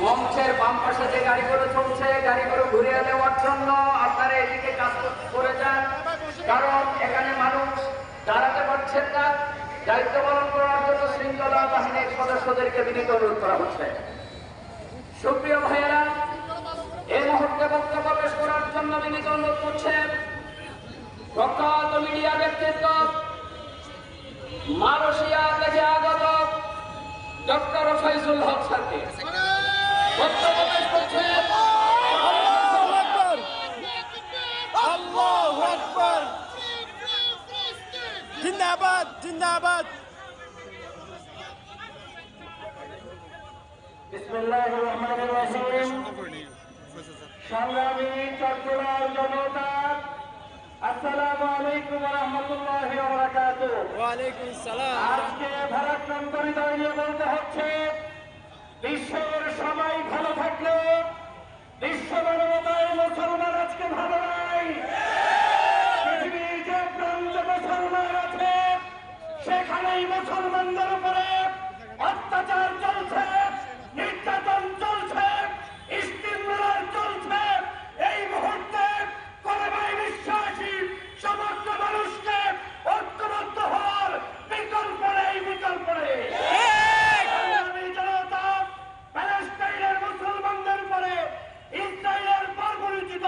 মঞ্চের বাম পাশে যে গাড়িগুলো চলছে, গাড়িগুলো ঘুরিয়ে দেওয়ার জন্য আপনারা এদিকে কাজ করে যান, কারণ এখানে মানুষ দাঁড়াতে পারছেন না। দায়িত্ব পালন করার জন্য শৃঙ্খলা বাহিনীর সদস্যদেরকে বিনীত অনুরোধ করা হচ্ছে। সুপ্রিয় ভাইয়েরা, এই মুহূর্তে বক্তব্য পেশ করার জন্য বিনীত অনুরোধ করছেন প্রখ্যাত মিডিয়া ব্যক্তিত্ব, মালয়েশিয়া থেকে আগত ডক্টর ফয়জুল হক স্যারকে বক্তব্য পেশ করছেন। আল্লাহু আকবার, জিন্দাবাদ জিন্দাবাদ। বিসমিল্লাহির রহমানির রহিম। সংগ্রামী চট্টগ্রাম জনতা, আসসালামু আলাইকুম ওয়া রাহমাতুল্লাহি ওয়া বারাকাতুহু। ওয়া আলাইকুম আসসালাম। আজকে ভারাক্রান্ত হৃদয় নিয়ে বলতে হচ্ছে, বিশ্বের সবাই ভালো থাকলে বিশ্ব মানবতায় মুসলমান আজকে ভালো নাই। পৃথিবীর যে প্রান্তে মুসলমান আছে সেখানেই মুসলমানদের উপরে অত্যাচার চলছে, নির্যাতন চলছে, ইস্তিমরার চলছে। এই মুহূর্তে কলেমায় বিশ্বাসী সমস্ত মানুষকে ঐক্যবদ্ধ হওয়ার বিকল্প নেই, বিকল্প নেই। সংগ্রামী জনতা, প্যালেস্টাইনের মুসলমানদের উপরে ইসরায়েলের পরিচিত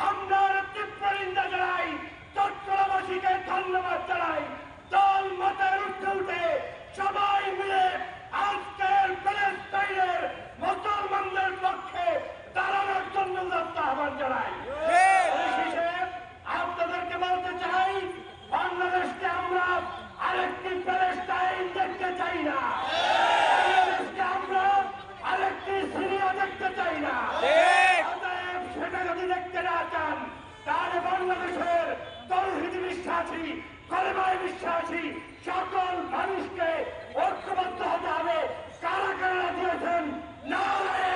হামলার তীব্র নিন্দা জানাই, চট্টগ্রামবাসীকে ধন্যবাদ জানাই। দল মতের ঊর্ধ্বে উঠে সবাই মিলে আজকের প্যালেস্টাইনের মুসলমানদের পক্ষে দাঁড়ানোর জন্য আহ্বান জানাই। পরিশেষে আপনাদেরকে বলতে চাই, বাংলাদেশকে আমরা আরেকটি প্যালেস্টাইন দেখতে চাই না, বাংলাদেশকে আমরা আরেকটি সিরিয়া দেখতে চাই না। অতএব সেটা যদি দেখতে না চান, তাহলে বাংলাদেশের তৌহিদী বিশ্বাসী, কলেমায় বিশ্বাসী সকল মানুষকে ঐক্যবদ্ধ হতে হবে। কারা কারা দিয়েছেন নারায়ে